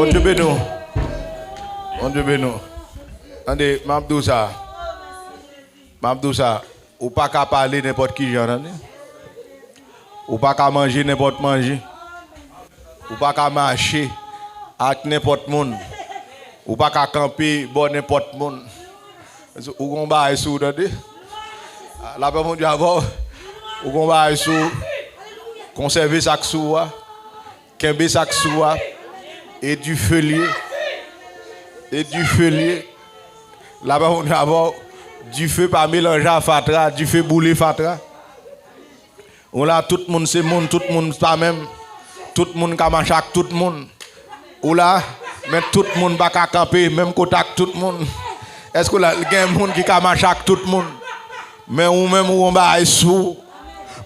Bon Dieu bénisse. Bon Dieu bénisse. Attendez, Mabdoussa. Mabdoussa, ou pas qu'à parler n'importe qui, j'entends. Ou pas qu'à manger n'importe manger. Ou pas qu'à marcher avec n'importe monde. Ou pas qu'à camper bon n'importe monde. Ou qu'on va sous, attendez. La personne dit avant, ou qu'on va sous, conserver ça sous, kembe ça sous, et du feuillet. Et du feuillet. La personne dit avant, du feu pas mélanger à fatra, du feu boulé fatra. On là tout le monde c'est monde, tout le monde pas même. Tout le monde qui marche avec tout le monde. Ou là, mais tout le monde pas camper même côté avec tout le monde. Est-ce que là il y a un monde qui marche avec tout le monde? Mais ou même où on va sous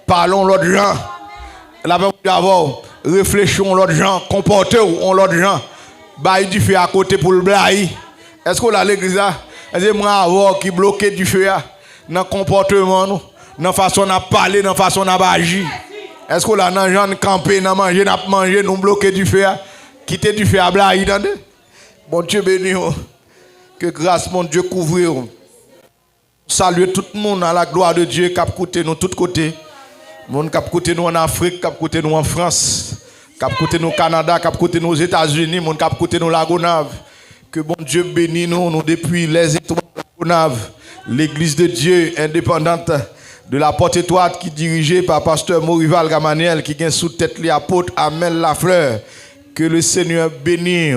parlons l'autre gens. La personne d'abord réfléchissons l'autre gens, comportez-vous l'autre gens. Bah il du feu à côté pour le blaye. Est-ce que là l'église là, est-ce que moi avoir qui bloqué du feu là dans comportement nous? Dans façon à parler, dans façon à agir. Est-ce que là, dans gens camper, dans manger, nous bloquer du feu, quitter du feu à blague, bon Dieu béni, que grâce mon Dieu couvre. Saluer tout le monde à la gloire de Dieu qui a coûté nous de tous côtés. Monde qui a coûté nous en Afrique, qui a coûté nous en France, qui a coûté nous au Canada, qui a coûté nous aux États-Unis, monde qui a coûté nous la Gonave. Que bon Dieu bénisse nous depuis les étoiles de la Gonave, l'église de Dieu indépendante de la porte étoile qui est dirigée par pasteur Morival Gamaniel qui est sous tête l'apôtre Amel Lafleur. Que le Seigneur bénisse.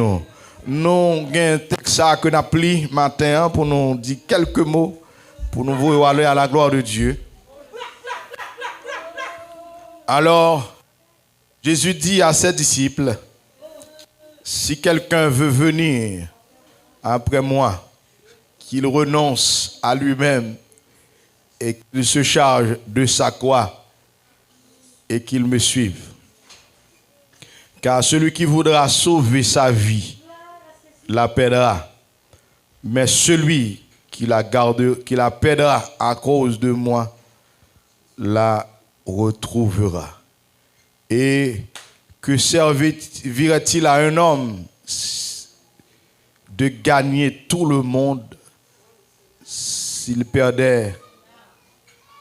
Nous avons un texte que nous avons pris matin pour nous dire quelques mots pour nous voir aller à la gloire de Dieu. Alors, Jésus dit à ses disciples, si quelqu'un veut venir après moi, qu'il renonce à lui-même et qu'il se charge de sa croix et qu'il me suive. Car celui qui voudra sauver sa vie la perdra, mais celui qui la perdra à cause de moi la retrouvera. Et que servirait-il à un homme de gagner tout le monde s'il perdait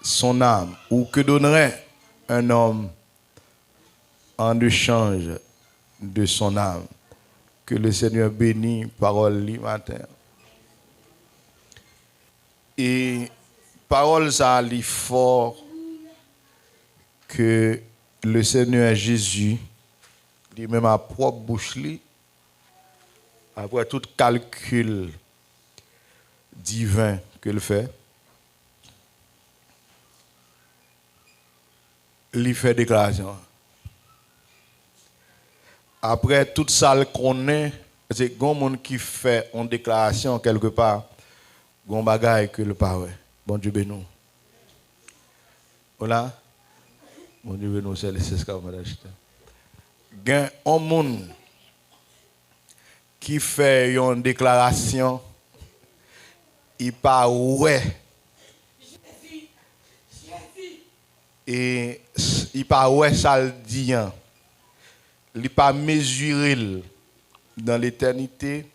son âme? Ou que donnerait un homme en échange de son âme? Que le Seigneur bénisse parole li matin. Et parole ça li fort que le Seigneur Jésus lui-même à propre bouche li, après tout calcul divin que le fait, il fait déclaration. Après tout ça qu'on est, c'est un monde qui fait une déclaration quelque part, un bagage que le parle. Bon Dieu bénisse. Voilà. Bon Dieu bénisse, c'est ce qu'on va acheter. Il y a un monde qui fait une déclaration, il pas ouais. Et il pas ouais ça le dit. Il pas mesuré dans l'éternité,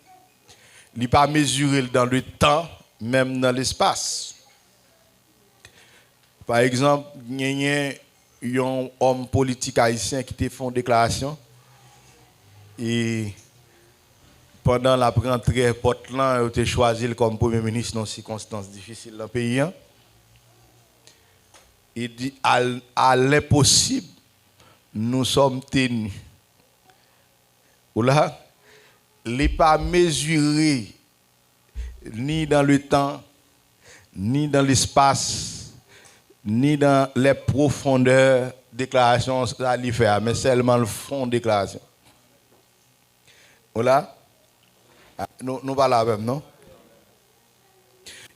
il pas mesuré dans le temps, même dans l'espace. Par exemple, il y a un homme politique haïtien qui te fait une déclaration et pendant la rentrée Portland, il a choisi comme premier ministre dans circonstances difficiles dans le pays. Il dit à l'impossible, nous sommes tenus. Là, il n'est pas mesuré ni dans le temps, ni dans l'espace, ni dans les profondeurs déclaration à lui faire, mais seulement le fond de déclaration. Voilà. Nous parlons même, non?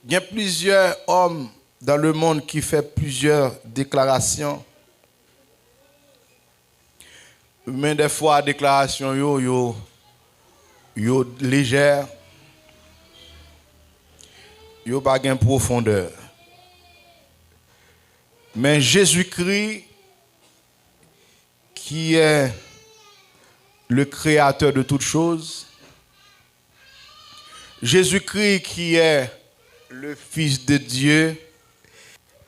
Il y a plusieurs hommes dans le monde qui font plusieurs déclarations. Mais des fois, déclaration yo légère, yo pas gain profondeur. Mais Jésus-Christ, qui est le créateur de toutes choses. Jésus-Christ qui est le Fils de Dieu.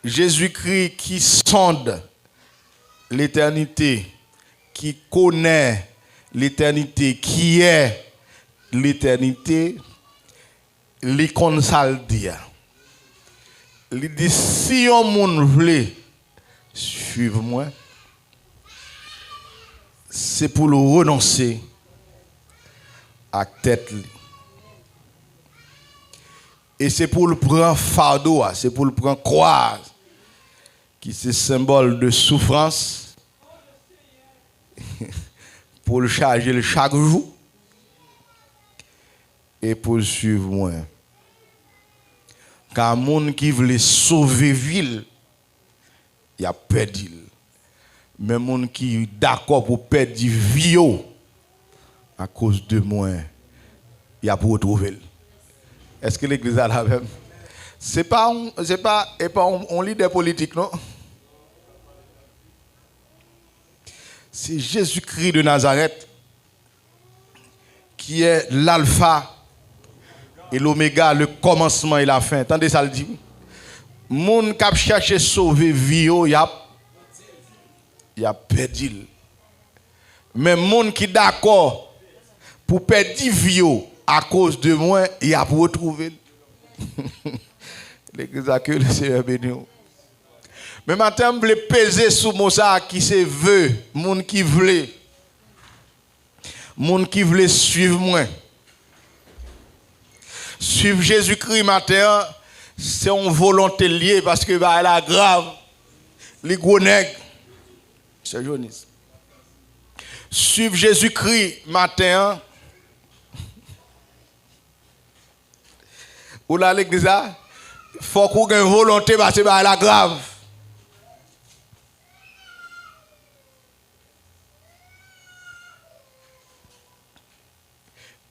Jésus-Christ qui sonde l'éternité, qui connaît l'éternité, qui est l'éternité, il connaît ça le dire. Il dit si un monde veut suivre moi, c'est pour le renoncer à tête. Et c'est pour le prendre fardeau, c'est pour le prendre croix, qui c'est symbole de souffrance, pour le charger chaque jour et pour le suivre moi. Car les gens qui veulent sauver la ville, il y a perdu. Mais les gens qui sont d'accord pour perdre la vie à cause de moi, il y a pour retrouver. Est-ce que l'église a la même? C'est pas un leader politique, non? C'est Jésus-Christ de Nazareth qui est l'alpha et l'oméga, le commencement et la fin. Attendez ça le dit. Moun qui cherche à sauver vie, il a perdu. Mais moun qui d'accord pour perdre vie à cause de moi, il a pour retrouver. L'église a que le Seigneur béni. Mais maintenant, je veux peser sur mon ça qui se veut, moun qui veut suivre moi. Suivre Jésus-Christ matin, c'est une volonté liée parce que elle est grave. Les gros nègres, c'est Jonis. Suivre Jésus-Christ matin, ou là l'église, il faut qu'on ait une volonté parce que elle est grave.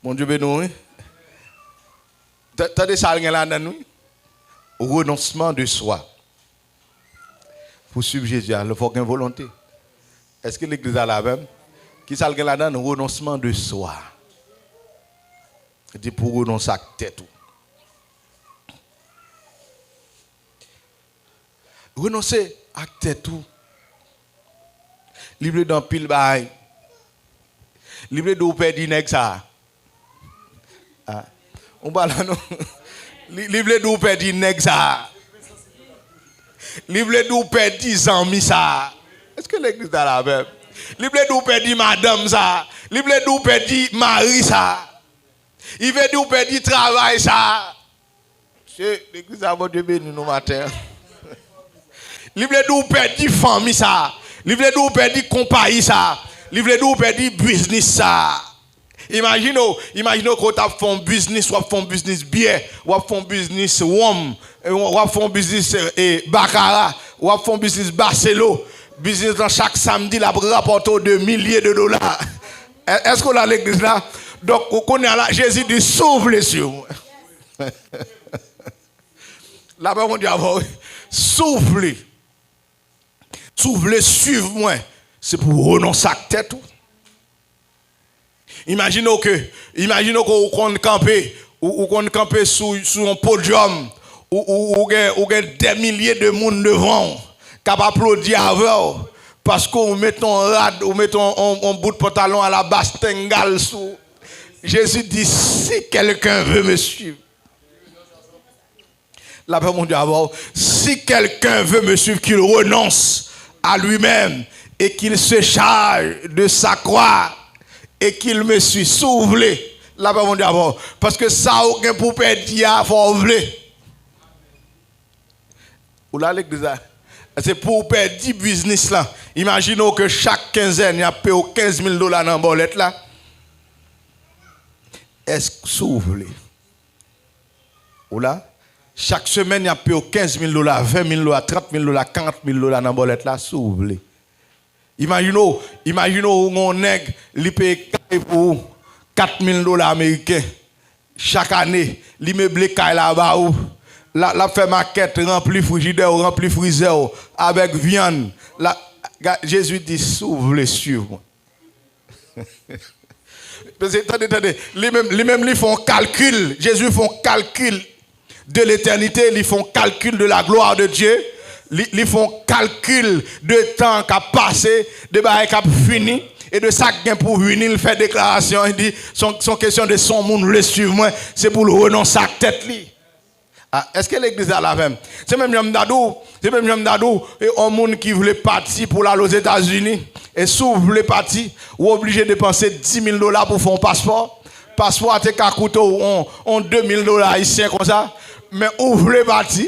Mon Dieu béni. T'as des salles là-dedans, nous? Renoncement de soi. Pour suivre Jésus, il faut qu'il y ait une volonté. Est-ce que l'église a la même? Qui salles là-dedans? Renoncement de soi. C'est pour renoncer à tête. Renoncer à tête. Libre dans pile bail. Libre de perdre nèg ça. On va là non. Libre de perdre nèg ça. Libre de perdre amis ça. Est-ce que l'église a la même? Libre de perdre madame ça. Libre de perdre mari ça. Il veut de perdre travail ça. L'église a votre béni nous matin. Libre de perdre famille ça. Libre de perdre compagnie ça. Libre de perdre business ça. Imaginez qu'on a fait un business, ou a fait un business bien, ou a fait un business warm, ou a fait un business baccarat, ou a fait un business Barcelo, business dans chaque samedi, la rapporte de milliers de dollars. Est-ce qu'on a l'église là? Donc, on est là, Jésus dit, sauve les cieux. Là-bas, on dit, sauve-les. Sauve-les, suive-moi. C'est pour renoncer à la tête. Imaginez qu'on compte camper sur un podium où il y a des milliers de monde devant qui applaudissent avant parce qu'on met un bout de pantalon à la bastingale sous. Jésus dit si quelqu'un veut me suivre. La paix mon Dieu avant. Si quelqu'un veut me suivre, qu'il renonce à lui-même et qu'il se charge de sa croix. Et qu'il me suit, s'ouvre là-bas mon Dieu avant. Parce que ça, aucun pour perdre, il faut ouvrir. Ou là, l'église, c'est pour perdre 10 business là. Imaginons que chaque quinzaine, il y a payé $15 000 dans la bolette là. Est-ce que s'ouvre? Ou là, chaque semaine, il y a payé $15 000, $20 000, $30 000, $40 000 dans la bolette là, s'ouvre. Imaginons on nègre li paye pour $4 000 américains chaque année, li meuble kay là-bas ou la fait maquette rempli frigidaire, rempli freezer avec viande. Jésus dit s'ouvre les cieux. Attendez. Lui-même, ils font calcul. Jésus font calcul de l'éternité. Ils font calcul de la gloire de Dieu. Ils font calcul de temps qui a passé, de bail qui a fini. Et de ça qui pour venir, il fait déclaration. Il dit, son question de son monde, le suivre moi, c'est pour le renoncer à tête. Est-ce que l'église a la même? C'est même Jean Dadou, et un monde qui voulait partir pour aller aux États-Unis. Et si vous voulez partir, vous êtes obligé de dépenser $10,000 pour faire un passeport. Passeport, c'est qu'à coûter on $2,000 ici, comme ça. Mais vous voulez partir?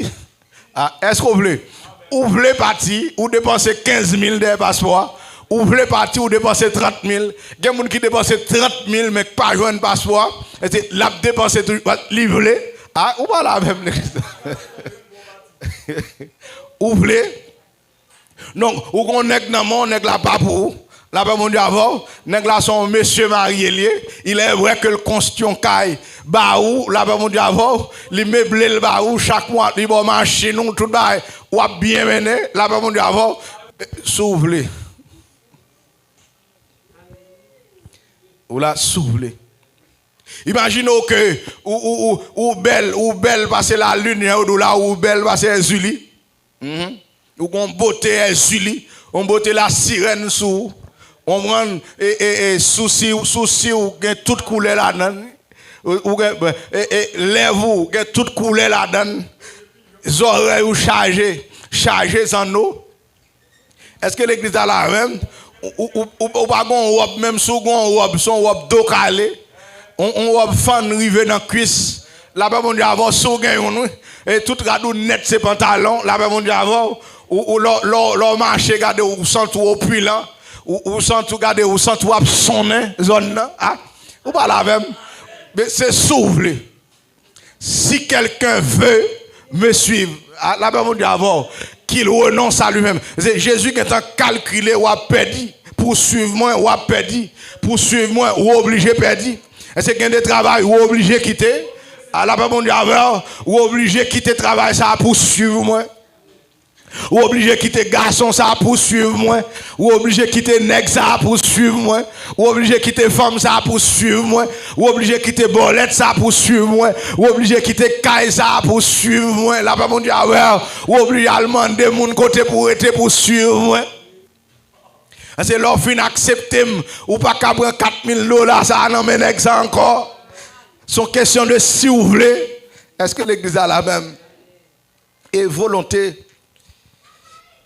Est-ce que vous voulez? Vous voulez partir, ou dépenser 15,000 de passeport? Vous voulez partir ou dépenser 30,000? Il y a des gens qui dépensent 30,000 mais pas jouer un passeport. Et c'est la dépenser tout livré. Ou pas la même l'église? Vous voulez? Donc, ou qu'on est dans mon nèg là pas pour. Là pas mon Dieu avant, nèg là son monsieur marié, il est vrai que le constitution caille baou, là pas mon Dieu avant, il meuble le baou chaque mois, il bon marcher nous tout bail ou bien mené, là pas mon Dieu avant, s'ouvrir. Ou là s'ouvrir. Imaginez que ou belle passer la lune ou là ou belle passer Zuli. Ou qu'on beauté Zuli, on beauté la sirène sous on prend et souci ou gain toute couleur là-dedans. Ou lèvres ou gain toute couleur là-dedans. Les oreilles ou chargées en eau. Est-ce que l'église a la même? Ou pas gon robe même sous gon robe son robe d'eau calé. On robe fan rivé dans cuisse. Là-bas mon Dieu avant sous gain et tout radou net ses pantalons. Là-bas mon Dieu avant ou leur marché garder ou sent tout au puits là. Ou sent tout garder ou sent tout sonner zone là. Ou pas la même. Mais c'est s'ouvrir. Si quelqu'un veut me suivre, là-bas mon Dieu avant qu'il renonce à lui-même. C'est Jésus qui est en calculé ou a perdu. Pour suivre moi ou a perdu. Pour suivre moi ou obligé perdu. Est-ce qu'il y a des travail ou obligé quitter? Là-bas mon Dieu avant ou obligé quitter travail ça pour suivre moi. Ou obligé quitter garçon ça pour suivre moi. Ou obligé quitter nègre ça pour suivre moi. Ou obligé quitter femme ça pour suivre moi. Ou obligé quitter bolette ça pour suivre moi. Ou obligé quitter caille ça pour suivre moi. Là pas mon Dieu ou obligé à demander mon côté pour être pour suivre moi. C'est leur fin accepter ou pas qu'à prendre $4,000 ça n'emmène ça encore. Son question de si vous voulez. Est-ce que l'église a la même? Et volonté.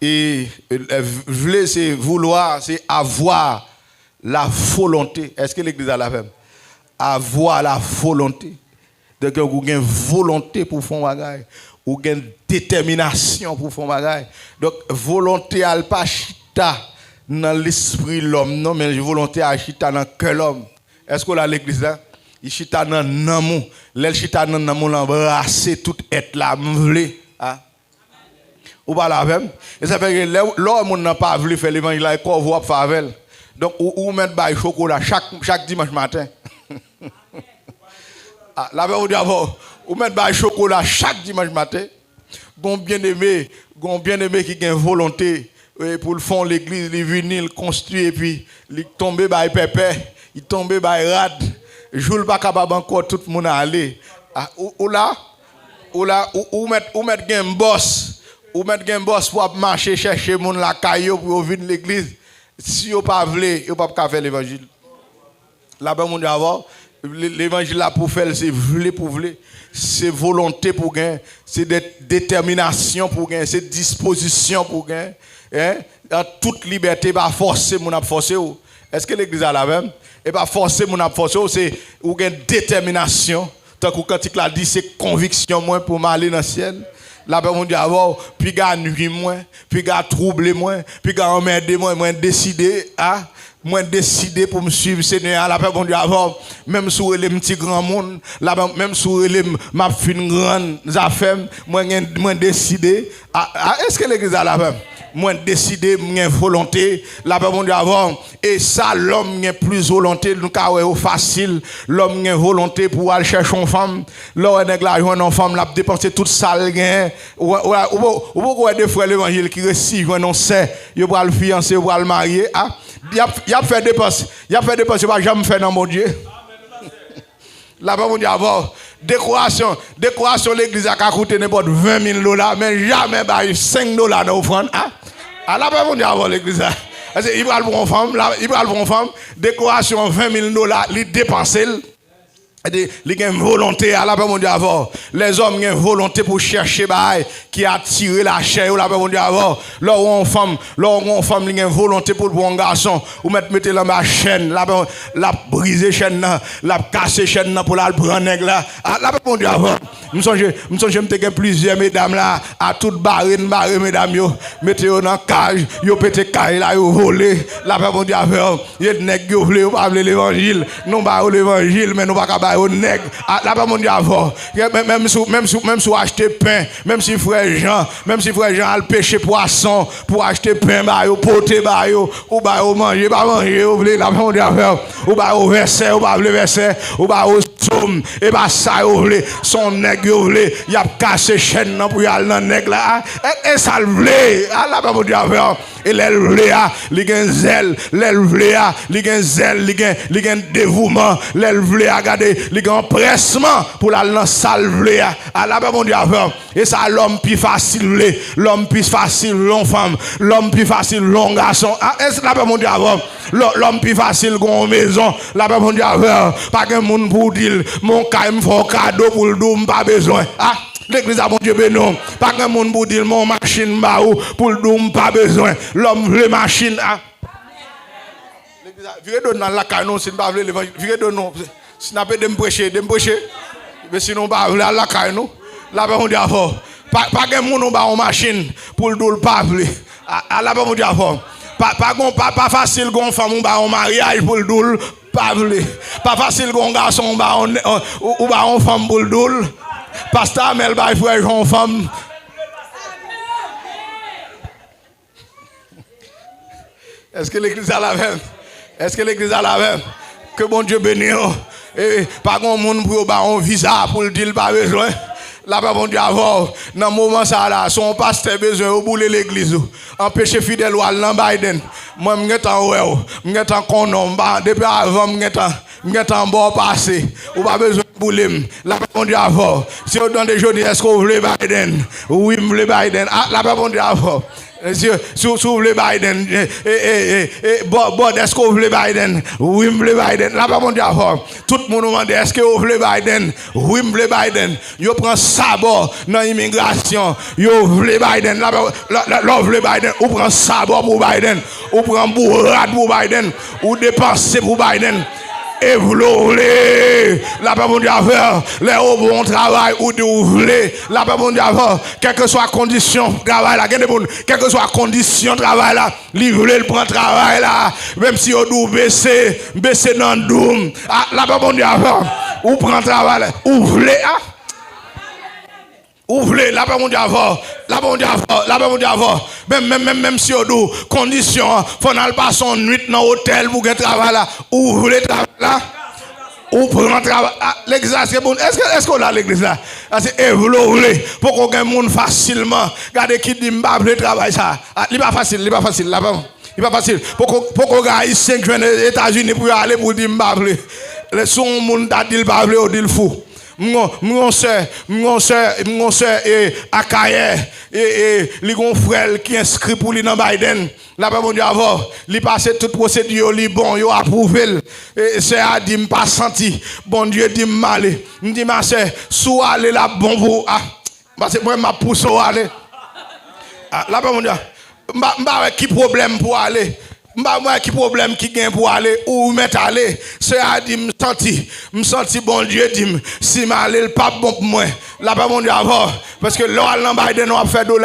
Et voulez, c'est vouloir, c'est avoir la volonté. Est-ce que l'église a la même? Avoir la volonté. Donc, vous avez une volonté pour faire un bagage. Vous avez une détermination pour faire un bagage. Donc, volonté à pas chita dans l'esprit de l'homme, non, mais volonté à chita dans le cœur de l'homme. Est-ce que là, l'église là? Il chita dans l'amour. L'elle chita dans l'amour, l'embrasser tout être là, m'vle. Ou pas la même. Et ça fait que l'homme n'a pas voulu faire l'évangile, il faut voir favel. Donc, ou mettre bail chocolat chaque dimanche matin. La même, ou mettre bail chocolat chaque dimanche matin. Gon bien aimé qui a une volonté pour le fond l'église, il venir, il construit et puis il tombe bail pépé, il tombe bail rad. Joue pas capable encore tout le monde à aller. Ou mettre un boss. Ou mettre un boss pour marcher chercher moun la caillou pour venir l'église. Si vous pas voulez, vous pas faire l'évangile. Là-bas mon Dieu avant, l'évangile là pour faire c'est voulez pour voulez, c'est volonté pour gagner, c'est détermination pour gagner, c'est disposition pour gagner. Dans toute liberté pas forcer mon a forcer. Est-ce que l'église a la même? Et pas forcer mon a forcer, c'est ou gagne détermination. Tant que quand il a dit c'est conviction moi pour m'aller dans le ciel. Là-bas, mon Dieu, avant, puis gars nuit moins, puis gars trouble moins, puis gars emmerder moins décidé, moi décidé pour me suivre Seigneur. Là-bas, mon Dieu, avant, même sur les petits grands monde, là-bas, même sur les ma fine grande affaires, moi décidé. Est-ce que l'église a la même? Moi décidé, moi volonté, là-bas mon Dieu avant, et ça l'homme a plus volonté, nous avons facile, l'homme a volonté pour aller chercher une femme, l'homme a l'argent une femme, l'a dépenser toute ça le gain, ou pourquoi des frères l'évangile qui reçoivent un sait, il va le fiancer, il va le marier, il a fait dépenser, il va jamais faire dans mon Dieu. La paix, mon Dieu, avant. Décoration l'église a coûté n'importe $20,000, mais jamais $5 d'offrande. Ah, la paix, mon Dieu, avant l'église. Il va pour une femme, décoration $20,000, il dépense. Il y a une volonté à la paix mon Dieu avant. Les hommes ont une volonté pour chercher qui attire la chair la paix mon Dieu avant. Là où on femme, il y a une volonté pour un garçon ou mettre dans ma chaîne, la briser chaîne, la casser chaîne pour la prendre nègre là. La paix mon Dieu avant. Me songe plusieurs mesdames là à toute barre mesdames yo, mettez yo dans cage, yo pété cage là yo volé. La paix mon Dieu avant. Y a nèg yo vle pas l'évangile, non pas l'évangile mais non pas au nègre, là pas mon Dieu avant. Même si acheter pain, même si frère Jean a le pêcher poisson pour acheter pain, poter ou manger, pas manger, ou là pas mon Dieu avant. Ou verset, ou pas le verset, ou au somme, et pas ça ou son nègre il a cassé chaîne pour y aller dans nègre là. Et ça le vle, là pas mon Dieu avant. Et l'elle il a un zèle, il a un zèle, il a un dévouement, l'elle regarder il y a un pressement pour la lance salve à la mon Dieu avant. Et ça l'homme plus facile, l'homme plus facile long femme, l'homme plus facile long garçon. Est-ce là mon Dieu avant? L'homme plus facile gon maison, là mon Dieu avant. Pas qu'un monde pour dire mon cas me fait cadeau pour le dou pas besoin. L'église a mon Dieu béni. Pas qu'un monde pour dire mon machine pour le dou pas besoin. L'homme veut machine. L'église virez dans la canon c'est pas l'évangile. Virez dans si n'a pas de me prêcher, mais sinon pas la caille nous. Là on dit avant. Pas que moun ba en machine pour le dol pas vle. Là on dit avant. Pas facile gon femme ba en mariage pour le dol pas vle. Pas facile gon garçon ba ou ba en femme pour le dol. Pasteur Amel ba frère gon femme. Est-ce que l'église a la même? Est-ce que l'église a la même? Que bon Dieu bénisse. Et pas grand monde pour un visa pour le dire pas besoin. Là pas bon Dieu avant dans moment ça là son pasteur besoin au bout de l'église empêcher fidèle ou dans Biden moi m'étant ouais m'étant konom depuis avant m'étant bon passé ou pas besoin bouler là pas bon Dieu avant si on donne des jours est-ce qu'on veut Biden oui me veut Biden là pas bon Dieu avant si vous voulez Biden, bon, est-ce que vous voulez Biden? Oui, vous voulez Biden. Là, pas mon Dieu, tout le monde demande, est-ce que vous voulez Biden? Oui, vous voulez Biden. Vous prenez sabot dans l'immigration. Vous voulez Biden. Là, vous voulez Biden. Vous prenez sabot pour Biden. Vous prenez bourrade pour Biden. Vous dépensez pour Biden. Et vous voulez, la paix mon Dieu faire, les hauts bon travail ou de vous voulez, la paix mon Dieu faire, quelle que soit la condition de travail là, quelle que soit la condition de travail là, livrer le prend travail là, même si vous doit baisser dans le doum, la paix mon Dieu faire, ou prend travail là, ou voulez, ouvrez, là pas mon Dieu avant, là pas mon Dieu avant, là pas mon Dieu avant. Même si on doit condition, faut n'aller pas son nuit dans l'hôtel pour gagner travail là. Ouvrez travail là. Ou prendre travail. L'église c'est bon. Est-ce qu'on a l'église là? C'est ouvrez pour qu'on gagne monde facilement. Regardez qui dit m'pa le travail ça. Il pas facile là pas. Il pas facile. Pour qu'on gagne 5 jours aux États-Unis pour aller pour dire m'pa le. Les son monde t'a dit pas le, dit le fou. Mon sœur et Akaye et les gon frère qui inscrit pour lui dans Biden là pas mon Dieu avant il passe toute procédure li bon yo approuvé et c'est a dit me pas senti bon Dieu dit mal me dit ma sœur sou aller là bon pour parce que moi m'a pousse aller là pas mon Dieu m'ba qui problème pour aller moi qui problème qui gagne pour aller ou mettre aller c'est à dire me senti bon Dieu dit si m'aller le pas bon pour moi là pas mon Dieu avant parce que là dans Biden on va faire $7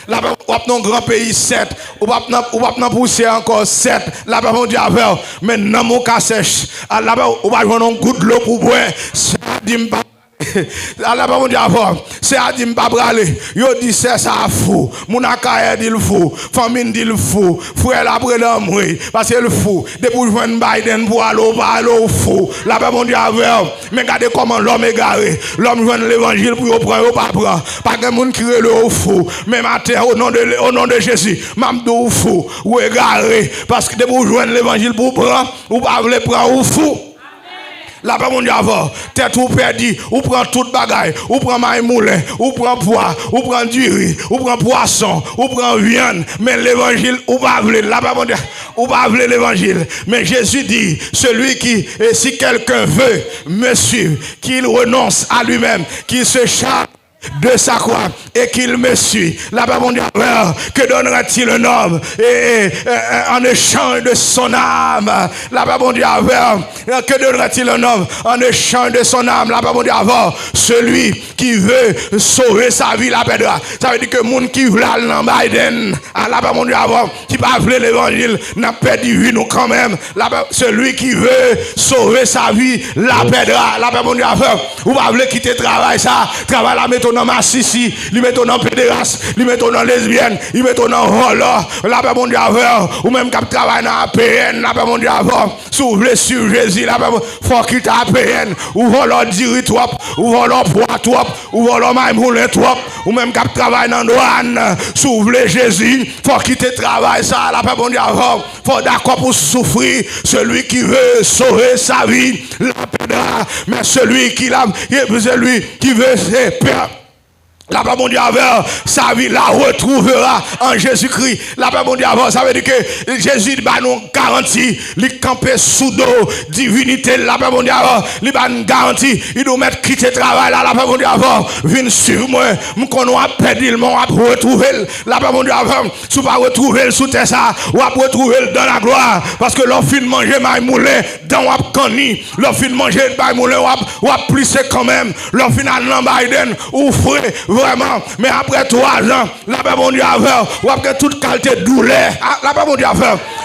là on va dans grand pays 7 ou va pas pousser encore 7 là pas mon Dieu avant mais dans mon cas sèche là on va joindre un coup de l'eau pour boire c'est à dire Allah pas mon Dieu avant c'est à dire pas braler yo dit c'est ça fou mon akaye dit le fou famille dit le fou frère après l'amour parce que le fou depuis joindre Biden pour aller fou là pas mon Dieu avant mais regardez comment l'homme est garé l'homme joindre l'évangile pour prendre pas prendre pas que monde qui le fou mais matin au nom de Jésus m'amdou fou ou égaré parce que depuis joindre l'évangile pour prendre ou pas veut prendre ou fou. La paix, mon Dieu, avant. Tête ou perdu, ou prend toute bagaille, ou prend maille moulin, ou prend poids, ou prend du riz, ou prend poisson, ou prend viande. Mais l'évangile, ou pas vouloir. La paix, mon Dieu, ou pas vouloir l'évangile. Mais Jésus dit, celui qui, et si quelqu'un veut me suivre, qu'il renonce à lui-même, qu'il se charge de sa croix et qu'il me suit. Là-bas, mon Dieu, que donnera-t-il un homme en échange de son âme? Là-bas, mon Dieu, que donnera-t-il un homme en échange de son âme? Là-bas, mon Dieu, celui qui veut sauver sa vie, la perdra. Ça veut dire que le monde qui veut aller dans Biden, là-bas, mon Dieu, qui va appeler l'évangile, n'a pas dit vie, nous quand même. Là-bas, celui qui veut sauver sa vie, la perdra. Là-bas, mon Dieu, ou va vouloir quitter le travail, ça, travail la méthode. Dans massissi, lui mettons dans pédéraste, lui mettons dans lesbienne, lui mettons dans voleur, là-bas mon Dieu ou même qui travaille dans APN, là-bas mon Dieu si vous voulez suivre Jésus, là-bas, faut quitter APN, ou voleur diri trop, ou voleur poids trop, ou voleur même moulin trop, ou même qui travaille dans douane, si vous voulez Jésus, faut quitter le travail, ça, là-bas mon Dieu faut d'accord pour souffrir, celui qui veut sauver sa vie, la perdra, mais celui qui veut se perdre. Là-bas, mon Dieu, sa vie la retrouvera en Jésus-Christ. Là-bas, mon Dieu, ça veut dire que Jésus va nous garantir, il camper sous dos, divinité. Là-bas, mon Dieu, il va nous garantir, il nous mettre quitter le travail. Là-bas, mon Dieu, viens sur moi, qu'on a perdu le monde, on va retrouver. Là-bas, mon Dieu, si vous ne retrouver sous terre, ça, on va retrouver dans la gloire. Parce que l'on fin de manger maille moulin, dans la cani, l'on fin de manger maille moulin, on va plisser quand même. L'on fin de Biden, ou frais. Vraiment, mais après 3 ans, là-bas, mon Dieu, ou après toute qualité de douleur, là-bas, mon Dieu,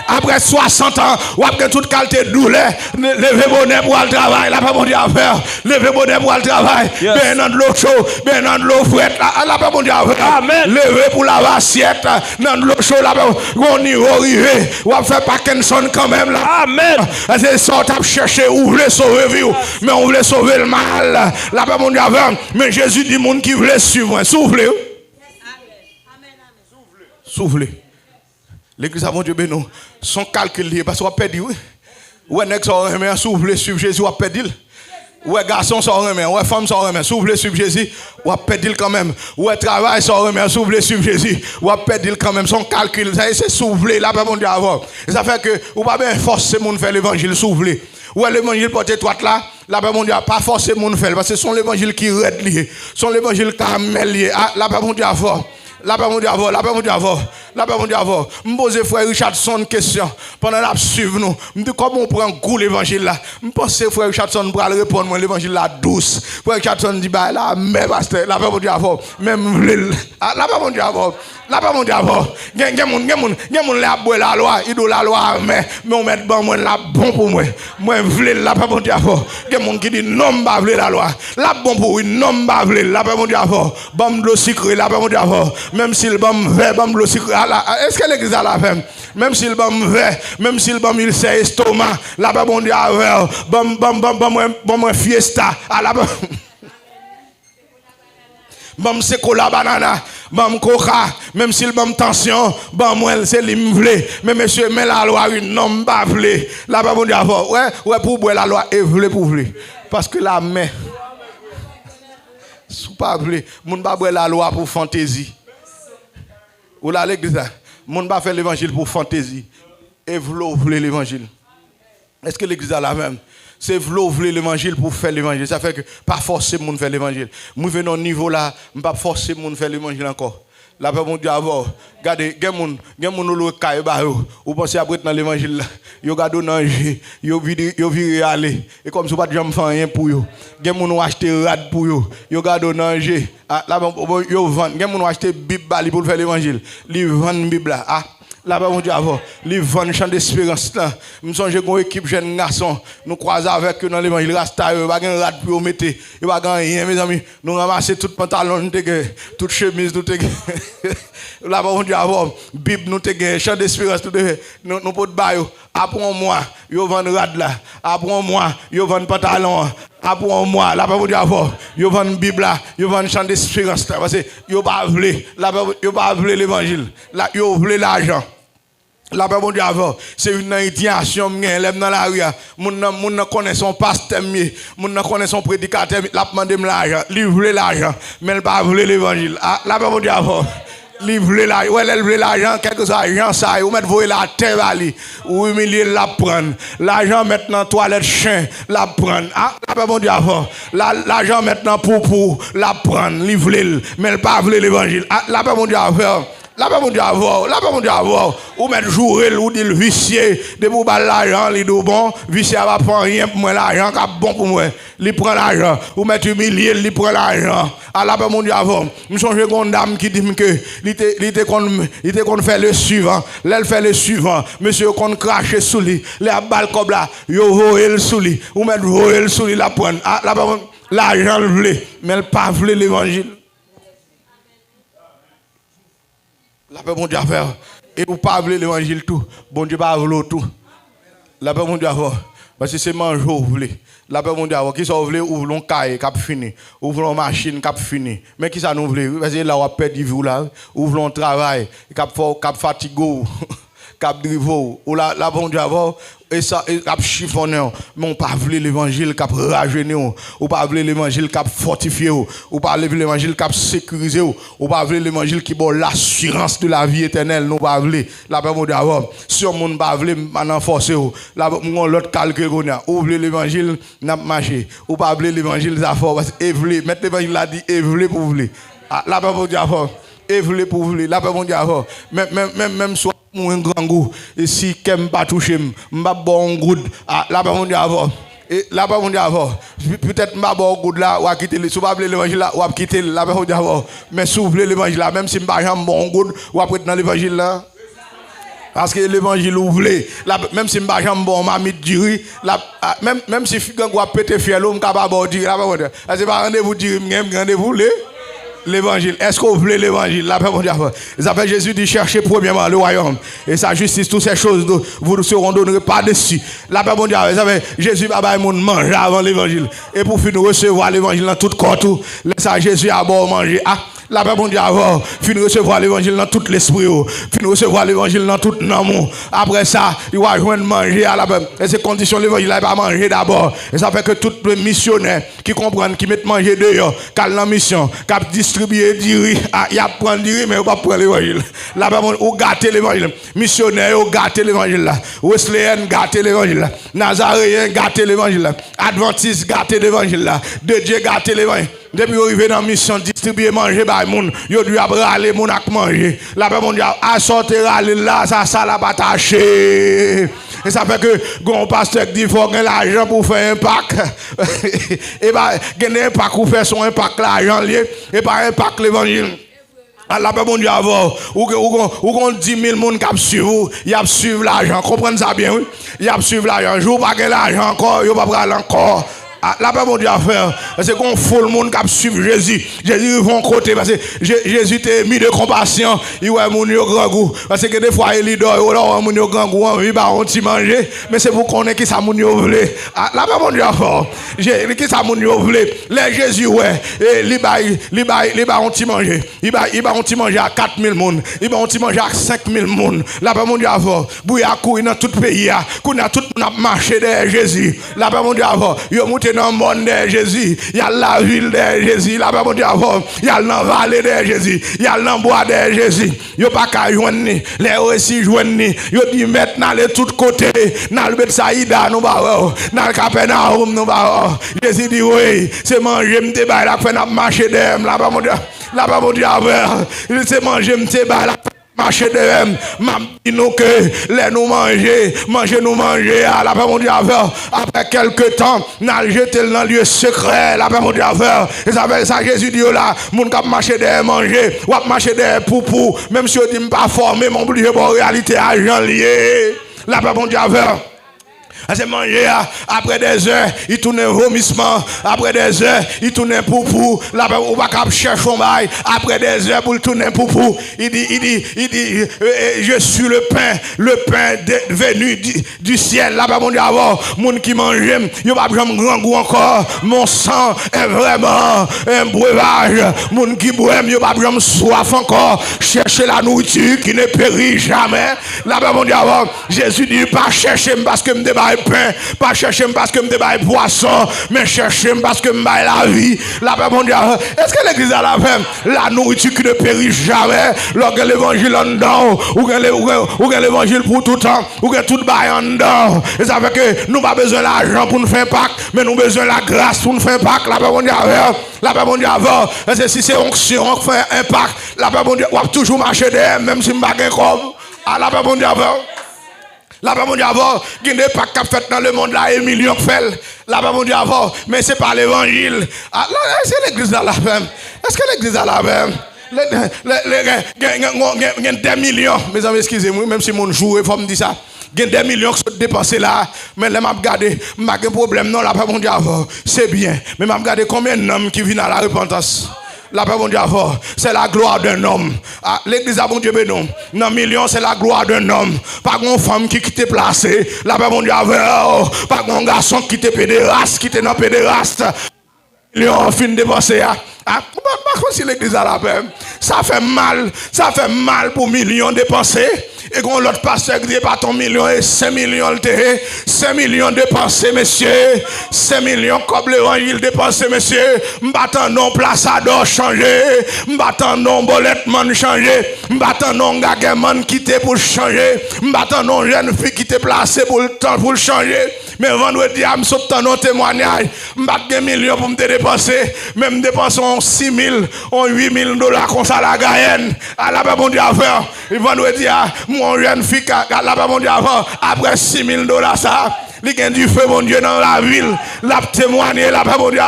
après 60 ans, ou après toute qualité de douleur, levez bonnet pour le travail, là-bas, mon Dieu, levez bonnet pour le travail, bien dans de l'eau chaude, bien dans de l'eau frette, là-bas, mon Dieu, levez pour la assiette, dans de l'eau chaude, là-bas, on y va arriver, ou à faire Parkinson quand même, là. Amen. C'est ça, on chercher, ou voulez sauver vie, mais on voulait sauver le mal, là-bas, mon Dieu, mais Jésus dit, monde qui voulait suivre. Soufflez. Soufflez. L'église à mon Dieu, ben non. Son calcul lié parce qu'on a perdu. Ouais, nèg ça remet souffler suivre Jésus, on a perdu. Ouais, garçon ça remet, ouais, femme ça remet, souffler suivre Jésus, on a perdu quand même. Ouais, travail ça remet, souffler suivre Jésus, on a perdu quand même. Son calcul, ça c'est souffler là, pas mon Dieu avant. Ça fait que ou pas bien forcer moun faire l'évangile souffler. Ouais, l'évangile porte étroite là, là-bas, mon Dieu, pas forcer mon faire, parce que c'est son l'évangile qui est lié, son l'évangile qui est lié, là-bas, mon Dieu, avant. Là-bas, mon Dieu, là-bas, mon Dieu, là-bas, mon Dieu, je me pose frère Richardson une question. Pendant la suivre nous, je me dis comment on prend goût l'évangile là. Je pense que frère Richardson pour répondre moi l'évangile là douce. Frère Richardson dit bah là, mais pasteur, là-bas, mon Dieu, même là-bas, mon Dieu, là-bas, mon Dieu, gen moun la boire la loi, il doit la loi, mais on met bon moi la bon pour moi. Moi, vle là-bas, mon Dieu, gen moun qui dit non, pas vle la loi. La bon pour non, pas vle là-bas, mon Dieu, bon de sucre là-bas, mon Dieu, même s'il bon vert, bon de sucre. Est-ce que l'église a la femme? Même s'il bon vert, même s'il bon il sait estomac, là-bas, mon Dieu, bon fiesta, là-bas. Bon c'est cola banana, bon coca, même s'il bon tension, bon moi c'est l'imvlé, mais monsieur mais la loi une non pas vlé. Là-bas mon Dieu, ouais pour boire la loi et vlé pour vlé. Parce que la main sous pas vlé, moun pas boire la loi pour fantaisie. Ou là l'église, moun pas faire l'évangile pour fantaisie et vlé l'évangile. Est-ce que l'église a la même? C'est vouloir l'évangile pour faire l'évangile. Ça fait que pas forcer moun faire l'évangile. Moi venons au niveau là, pas forcer moun faire l'évangile encore. Là pas mon Dieu avant. Regardez, gen moun le caille ba yo. Ou pensez après dans l'évangile là. Yo gado nanger, yo vire aller et comme ça pas jamais faire rien pour yo. Gen moun acheter rad pour yo. Yo gado nanger. Là yo vend, gen moun acheter Bible pour faire l'évangile. Li vend Bible là. Là-bas, mon Dieu, avant, les vents champ d'espérance. Nous sommes une équipe jeune garçon. Nous croisons avec eux dans l'évangile. Rasta, il n'y a pas de rad pour mettre. Il n'y a pas rien, mes amis. Nous ramassons tout pantalon, toute chemise, tout. Là-bas, mon Dieu, avant, Bible, nous avons champ d'espérance. Nous pouvons bailler. Après un mois, ils vendent rad là. Après un mois, ils vendent pantalon. Après un mois, là-bas, mon Dieu, avant, ils vendent Bible là. Ils vendent champ d'espérance. Parce que ils ne veulent pas l'évangile. Ils veulent l'argent. La paix, bon Dieu, c'est une indignation, l'aime dans la rue. Mon connaît son pasteur, mon connaît son prédicateur, la demande l'argent, livrer l'argent, mais elle pas voulu l'évangile. La paix, bon Dieu, livrer l'argent, ouais, elle veut l'argent, quelque chose, l'argent, ça, ou mettre voyer la terre, ou humilier, la prendre. L'argent maintenant, toilette, chien, la prendre. La paix, bon Dieu, l'argent maintenant, pour, la prendre, livrer, mais elle pas voulu l'évangile. La paix, bon Dieu, la paix, mon Dieu, ou mettre jouer, ou dire vicier, de pour l'argent, il dit bon, vicier va prendre rien pour moi, l'argent, qui est bon pour moi, il prend l'argent, ou mettre humilié, il prend l'argent. La paix, mon Dieu, je songe une dame qui dit que, il était qu'on fait le suivant, elle fait le suivant, monsieur qu'on crache sous lui, les balles comme là, yo voye le sous lui, ou mettre voye le sous lui, la prendre. La paix, l'argent le voulait, mais elle pas voulait l'évangile. La paix, mon Dieu, et vous pas voulez l'évangile tout. Bon Dieu, pas voulu tout. La paix, mon Dieu, parce que c'est manger, vous voulez. La paix, mon Dieu, qui ça vous voulez, ouvrez un cahier, cap fini. Ouvrez une machine, cap fini. Mais qui ça nous voulez? Parce que là, on a perdu vous là. Ouvrez un travail, cap fatigué, cap drivo. Ou là, bon Dieu, et ça, cap chiffonné, mais on pas voulu l'évangile cap rajeunir, ou pas voulu l'évangile cap fortifier, ou pas voulu l'évangile cap sécuriser, ou pas voulu l'évangile qui bon l'assurance de la vie éternelle, nous pas voulu. La paix, mon Dieu, si on ne pas voulu maintenant forcer, là, mon l'autre calque qu'on a, ou voulu l'évangile n'a marché, ou pas voulu l'évangile ça fort, parce que voulu, mettre l'évangile là dit, et voulu pour voulu. La paix, mon Dieu, et voulu pour voulu. La paix, mon Dieu, même soit un grand goût, et si qu'elle pas touché, m'a bon goût, là bas mon Dieu avant. Et là bas mon Dieu avant. Peut-être m'a bon goût là ou à quitter le, si vous voulez l'évangile là ou à quitter là bas mon Dieu avant. Mais si vous voulez l'évangile là, même si m'a jamais bon goût ou après dans l'évangile là. Parce que l'évangile vous voulez, même si m'a jamais bon m'a mis du même si vous avez pété fier l'homme capable de dire là bas mon Dieu. C'est pas rendez-vous dire rendez-vous l'évangile. Est-ce que vous voulez l'évangile? La paix, mon Dieu. Jésus dit cherchez premièrement le royaume et sa justice, toutes ces choses vous seront données par-dessus. La paix, mon Dieu. Jésus va manger avant l'évangile. Et pour finir recevoir l'évangile dans tout corps, laissez Jésus à bord manger. La paix, mon Dieu, finir recevoir l'évangile dans tout l'esprit, finir recevoir l'évangile dans tout l'amour. Après ça, il va joindre manger à la paix. Et ces conditions, l'évangile, il va manger d'abord. Et ça fait que tous les missionnaires qui comprennent, qui mettent manger dehors, qui ont la mission, qui ont distribué du riz, il a prendre du riz, mais il va prendre l'évangile. La paix, ou gâter l'évangile. Missionnaires, ou gâter l'évangile là. Wesleyan, gâter l'évangile là. Nazaréen, gâter l'évangile là. Adventiste, gâter l'évangile là. De Dieu, gâter l'évangile. Depuis qu'on arrive dans la mission, distribuer, manger, bah, moun, yo dû râler, moun ak manger. La paix, mon Dieu, à sortir râler là, ça l'a pas attaché. Et ça fait que, gon pasteur dit, il faut que l'argent pour faire un pack. Et bah, gagner un pack pour faire son impact, l'argent lié, et pas un pack l'évangile. La paix, mon Dieu, avant, ou qu'on 10 000 personnes qui suivent, ils suivent l'argent. Comprenez ça bien, oui? Ils suivent l'argent. Je ne pas gagner l'argent encore, ils ne pas prendre encore. La paix, mon Dieu, à faire. Parce qu'on fout le monde qui suit Jésus. Jésus vont côté. Parce que Jésus t'a mis de compassion. Il va mon grand goût. Parce que des fois, il dort. Il va mon grand goût. Il va manger. Mais c'est pour qu'on ait qui ça mon Dieu voulait. La paix, mon Dieu, à faire. Qui ça mon Dieu voulait. Les Jésus, ouais. Il va manger. Il va manger à 4 000 personnes. Il va manger à 5 000 personnes. La paix, mon Dieu, à faire. Bouya couille dans tout le pays. Qu'on a tout marché derrière Jésus. La paix, mon Dieu, à faire. Dans le monde de Jésus, il y a la ville de Jésus, la paix, mon Dieu, il y a la vallée de Jésus, il y a le bois de Jésus. Il n'y a pas qu'à joindre, les aussi joindre, il dit maintenant les tous côtés, dans le Betsaïda, nous va, dans le Capernaum, nous va. Jésus dit oui, c'est manger, m'te bail, la fait marcher d'eux, la paix, mon Dieu, il dit c'est manger, m'te bail, marcher de même, nous que les nous manger, à la paix, mon Dieu, après quelques temps, nous allons jeter dans le lieu secret, la paix, mon Dieu, et ça fait ça, Jésus dit là, mon cap marcher de manger, ou marcher de poupou, même si je dis pas formé, mon obligé pour réalité, agent lié, la paix, mon Dieu, C'est manger, après des heures, il tourne un vomissement, après des heures, il tourne un poupou, là-bas, on va chercher un bail, après des heures, pour tourner un poupou, il dit, je suis le pain venu du ciel, là-bas, mon Dieu, avant, moun qui mange, il va pas grand goût encore, mon sang est vraiment un breuvage, moun qui boit, il va pas soif encore, chercher la nourriture qui ne périt jamais, là-bas, mon Dieu, avant, Jésus dit, pas chercher parce que me débaille pain, pas chercher parce que me débaille poisson, mais chercher parce que me débaille la vie, là-bas, mon Dieu, est-ce que l'église a la même, la nourriture qui ne périt jamais, lorsque l'évangile en dedans, ou l'évangile pour tout temps, ou que tout bail en dedans, et ça fait que nous pas besoin d'argent pour nous faire Pâques, mais nous besoin de la grâce pour nous faire Pâques, là-bas, mon Dieu, là-bas, mon Dieu, si c'est onction, on fait un Pâques, là-bas, mon Dieu, on va toujours marcher derrière, même si je ne pas comme, là-bas, mon Dieu, là-bas, mon Dieu, il y a des Pâques qui fait dans le monde là, et millions de fait, là-bas, mon Dieu, mais ce n'est pas l'évangile. C'est l'église là, la même. Est-ce que l'église là, la même? Il y a des millions, mes amis, excusez-moi, même si mon joue, il faut me dire ça. Il y a des millions qui sont dépensés là, mais là, je regarde, je n'ai pas de problème, non, là-bas, mon Dieu, c'est bien. Mais je regarde combien d'hommes qui viennent à la repentance. Là-bas, mon Dieu, c'est la gloire d'un homme. L'église a bon Dieu, non. Dans millions, c'est la gloire d'un homme. Pas une femme qui quitte placée. Là-bas, mon Dieu, pas un garçon qui te pédéraste, qui te non pédéraste. Millions fin dépensé. Par contre, si l'église a la paix, ça fait mal pour millions dépensés. Et quand l'autre pasteur dit pas ton million et 5 millions de 5 millions dépensés, messieurs. 5 millions comme l'évangile dépensé, messieurs. M'battant non place à dos changer. M'battant non boletman changer. M'battant non gageman quitter pour changer. M'battant non jeune fille qui te placé pour le temps pour changer. Mais vendredi, je me saute dans nos témoignages. M'bat des millions pour me dépenser. Même dépensons 6 000, 8 000 dollars comme ça la gagne. À la bas, mon Dieu, affaire. Et vendredi, mon jeune fille, à la bas, mon Dieu, après 6 000 dollars, ça. Il y a du feu, mon Dieu, dans la ville. La témoigner, là, mon Dieu,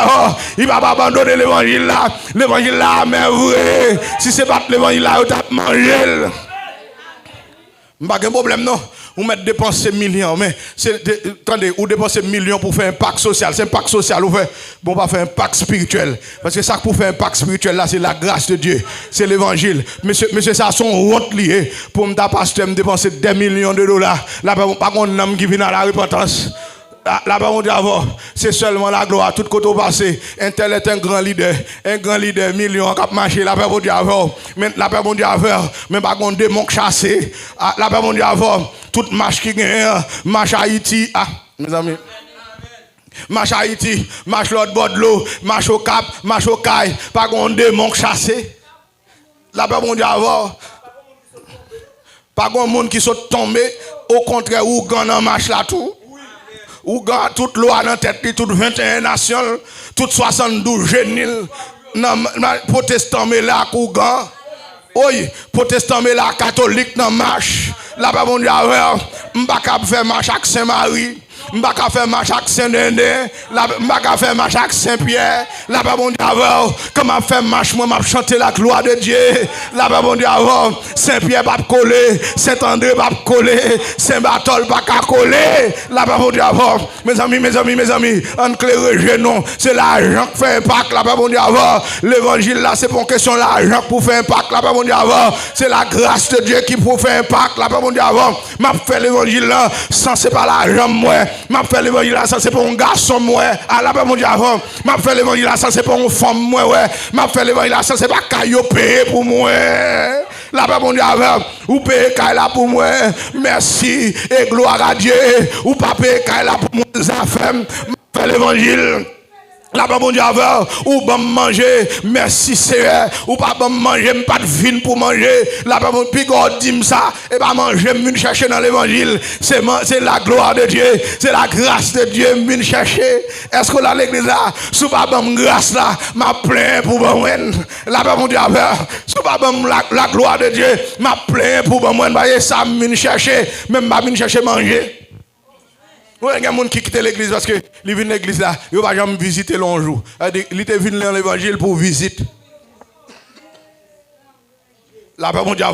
il va pas abandonner l'évangile là. L'évangile là, mais vrai. Si ce n'est pas l'évangile là, il va manger. Pas de problème, non. Vous mettez dépenser millions, mais attendez, vous dépensez millions pour faire un pacte social. C'est un pacte social, vous faites, bon, pas faire un pacte spirituel. Parce que ça, pour faire un pacte spirituel, là, c'est la grâce de Dieu. C'est l'évangile. Monsieur, ça, son honte lié pour me pasteur me dépenser des millions de dollars. Là, pas un homme qui vient à la repentance. Là-bas, on dit avant, c'est seulement la gloire, tout côté passé. Un tel est un grand leader, million qui a marché. Là-bas, on dit avant, mais là-bas, on dit avant, mais pas qu'on démon chassé. Là-bas, on dit avant, toute marche qui gagne, marche Haïti. Mes amis. Marche Haïti, marche l'autre bord de l'eau, marche au Cap, marche au Caille, pas qu'on démon chassé. Là-bas, on dit avant, pas qu'on monde qui sont tombés, au contraire, ou gagne marche là tout. Ou gars toute loi dans tête, toutes 21 nations, toutes 72 géniles, protestants mais là, ou gars. Oui, protestants mais là, catholique dans marche. Là-bas, mon Dieu, m'baka faire marche avec Saint-Marie. M'baka faire marche avec Saint-Denis. M'baka faire marche avec Saint-Pierre. Là-bas, mon Dieu, comment faire marche, moi, m'a chanter la gloire de Dieu. Là-bas, mon Dieu, Saint-Pierre va coller, Saint-André va coller, Saint-Barthol va coller. Là-bas, mon Dieu, mes amis, en clair, non, c'est l'argent qui fait un pacte. Là-bas, mon Dieu, l'évangile là, c'est pour une question de l'argent pour faire un pacte. Là-bas, mon Dieu, c'est la grâce de Dieu qui pour faire un pacte. Là-bas, mon Dieu, m'a fait l'évangile là, sans c'est pas l'argent, moi. M'a fait l'évangile là, ça c'est pour un garçon, moi. À là-bas, mon Dieu, m'a fait l'évangile là, ça c'est pour une femme, moi, ouais. M'a fait l'évangile là, ça c'est pas caillou payé pour moi. Là-bas, mon Dieu, ou payer caillou là pour moi. Merci et gloire à Dieu. Ou pas payer caillou là pour moi, ça fait. M'a fait l'évangile. Là-bas, mon Dieu, ou bon manger, merci Seigneur, ou pas bon manger, pas de vin pour manger. Là-bas, mon pigot dit ça, et pas manger, me chercher dans l'évangile. C'est la gloire de Dieu, c'est la grâce de Dieu, me chercher. Est-ce que là, l'église là, sous pas bon grâce là, m'a plaint pour bon moine. Là-bas, mon Dieu, sous pas bon la gloire de Dieu, m'a plaint pour bon moine. Voyez ça, me chercher, même pas me chercher manger. Oui, il y a des gens qui quittent l'église parce qu'ils viennent à l'église là, ils ne vont pas jamais visiter long jour. Ils sont venus dans l'évangile pour visite. Là-bas, mon Dieu,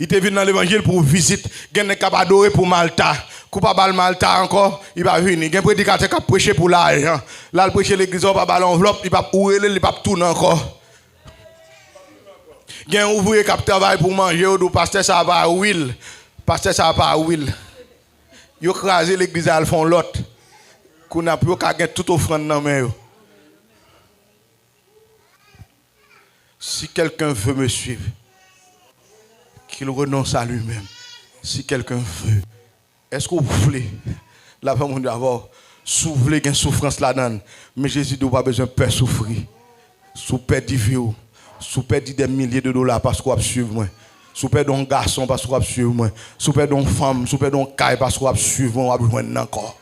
ils sont venus dans l'évangile pour visite. Ils sont capables d'adorer pour Malta. Coup pas bal mal tard encore, il va venir. Il y a un prédicateur qui a prêché pour l'argent. Là, il prêche l'église, il va pas l'enveloppe, il va ouvrir, il va tourner encore. Il y a un ouvrier qui travaille pour manger, ou pasteur ça va à Will. Pasteur ça va à Will. Ils ont crasé l'église, ils font l'autre. Qu'on a pu gagner toute offrande dans main. Si quelqu'un veut me suivre, qu'il renonce à lui-même. Si quelqu'un veut, est-ce que vous voulez, la femme d'abord, si vous voulez qu'il y ait une souffrance là-dedans, mais Jésus n'a pas besoin de peur souffrir. Si vous perdez vie, si vous perdez des milliers de dollars parce que vous suivez moi, si vous perdez un garçon parce que vous suivez moi, si vous perdez une femme, si vous perdez un caille parce que vous suivez moi, vous avez encore.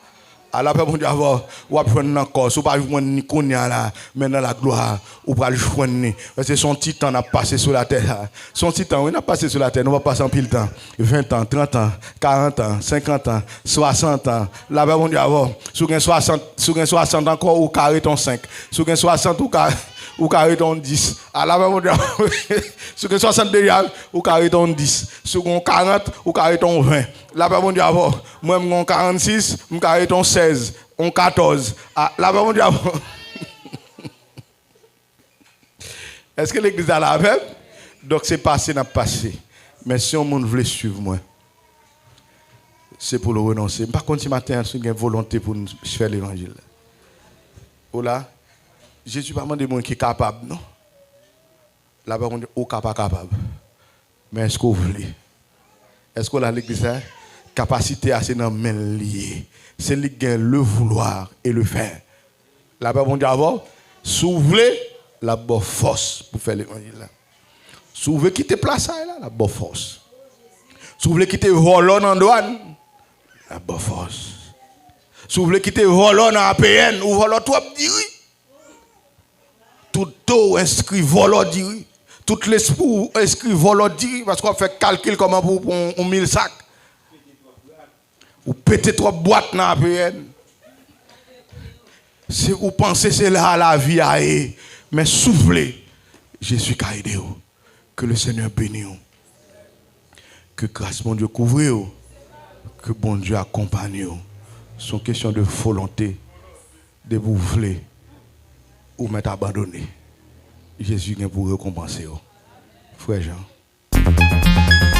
À la paix, vous avez besoin encore. Si vous n'avez pas ni Konya là, mais dans la gloire, vous pouvez le joindre. Parce que son petit temps a passé sur la terre. Son petit temps, il a passé sur la terre, nous va passer en pile temps. 20 ans, 30 ans, 40 ans, 50 ans, 60 ans. La paix, vous avez si vous avez 60 encore, ou carré ton 5. Si vous avez 60, ou carré ton 10. À la paix, vous avez si vous avez 60 déjà, ou carré ton 10. Si vous avez 40, ou carré ton 20. La paix, vous avez moi, j'ai 46, je carré ton 16, on 14. La paix, vous avez est-ce que l'église a la paix? Donc c'est passé, n'a pas passé. Mais si on veut suivre moi, c'est pour le renoncer. Par contre, ce matin, si vous avez volonté pour faire l'évangile. Voilà. Jésus n'a pas demandé qui est capable, non? Là, on dit, au capable. Mais est-ce que vous voulez? Est-ce que l'église a capacité à se main liée? C'est le vouloir et le faire. Là, on dit, avant, si vous voulez, la bonne force pour faire l'évangile. Si vous voulez quitter place, la bonne force. Si vous voulez quitter volant en douane, la bonne force. Si vous voulez quitter volant en APN ou volant trop diri. Tout taux inscrit volant diri. Tout l'esprit inscrit volant diri. Parce qu'on fait calcul comment pour 1000 sacs. Ou péter trop boîtes dans APN. Si vous pensez que c'est là la vie à eux, mais soufflez, Jésus a aidé. Que le Seigneur bénisse. Que grâce mon Dieu couvre. Que bon Dieu accompagne. C'est une question de volonté, de vous voulez ou m'être abandonné. Jésus vient pour récompenser. Frère Jean.